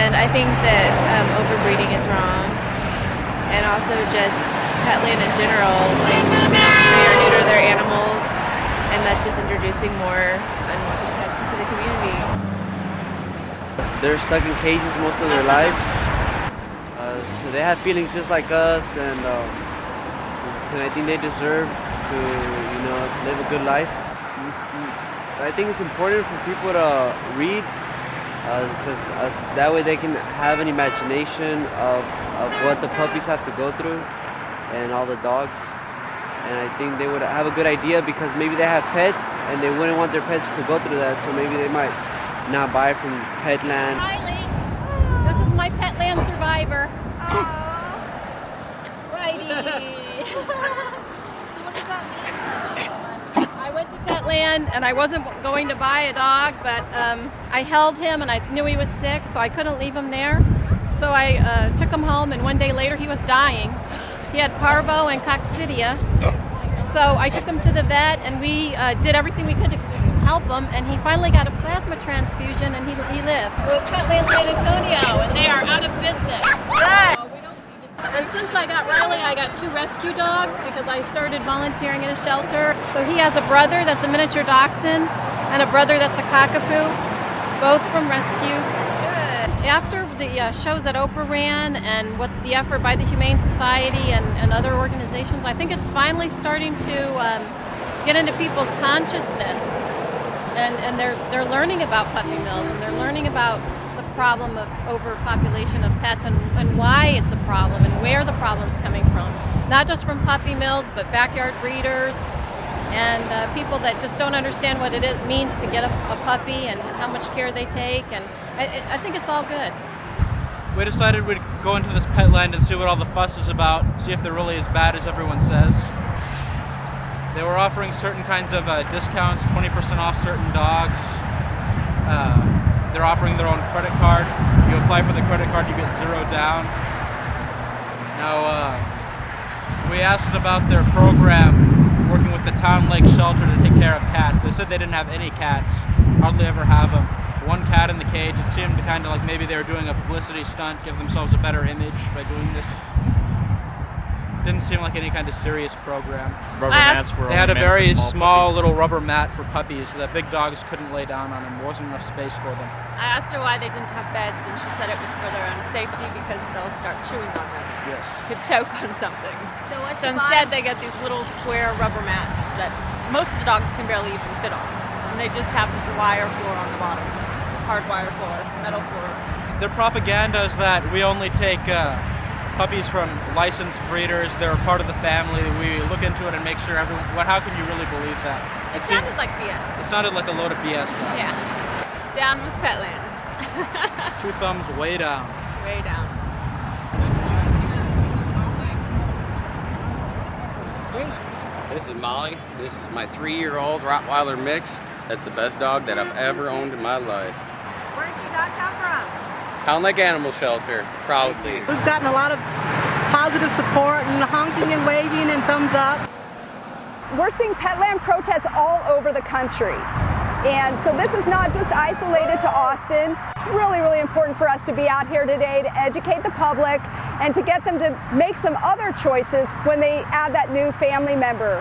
And I think that overbreeding is wrong, and also just Petland in general, like they spay or neuter their animals, and that's just introducing more unwanted pets into the community. They're stuck in cages most of their lives, so they have feelings just like us, and I think they deserve to, to live a good life. I think it's important for people to read, because that way they can have an imagination of what the puppies have to go through and all the dogs. And I think they would have a good idea, because maybe they have pets and they wouldn't want their pets to go through that, so maybe they might not buy from Petland. Riley, this is my Petland survivor. Righty. So what does that mean? I went to Petland and I wasn't going to buy a dog, but I held him and I knew he was sick, so I couldn't leave him there. So I took him home, and one day later he was dying. He had parvo and coccidia. So I took him to the vet, and we did everything we could to help him, and he finally got a plasma transfusion, and he lived. It was Petland San Antonio, and they are out of business. Right. And since I got Riley, I got 2 rescue dogs, because I started volunteering in a shelter. So he has a brother that's a miniature dachshund and a brother that's a cockapoo, both from rescues. After the shows that Oprah ran and what the effort by the Humane Society and other organizations, I think it's finally starting to get into people's consciousness, and they're learning about puppy mills, and they're learning about the problem of overpopulation of pets, and why it's a problem and where the problem's coming from. Not just from puppy mills, but backyard breeders and people that just don't understand what it means to get a puppy and how much care they take, and I think it's all good. We decided we'd go into this Petland and see what all the fuss is about, see if they're really as bad as everyone says. They were offering certain kinds of discounts, 20% off certain dogs. They're offering their own credit card. You apply for the credit card, you get 0 down. Now, we asked about their program working with the Town Lake Shelter to take care of cats. They said they didn't have any cats, hardly ever have them. 1 cat in the cage. It seemed kind of like maybe they were doing a publicity stunt, give themselves a better image by doing this. Didn't seem like any kind of serious program. Rubber mats were They had a very small puppies. Little rubber mat for puppies so that big dogs couldn't lay down on them. There wasn't enough space for them. I asked her why they didn't have beds, and she said it was for their own safety because they'll start chewing on them. Yes. Could choke on something. So instead they get these little square rubber mats that most of the dogs can barely even fit on. And they just have this wire floor on the bottom. Hard wire floor, metal floor. Their propaganda is that we only take puppies from licensed breeders. They're a part of the family. We look into it and make sure everyone. How can you really believe that? It sounded like BS. It sounded like a load of BS to us. Yeah. Down with Petland. 2 thumbs way down. Way down. This is Molly. This is my 3-year-old Rottweiler mix. That's the best dog that I've ever owned in my life. Where did your dog come from? Town Lake Animal Shelter, proudly. We've gotten a lot of positive support and honking and waving and thumbs up. We're seeing Petland protests all over the country. And so this is not just isolated to Austin. It's really, really important for us to be out here today to educate the public and to get them to make some other choices when they add that new family member.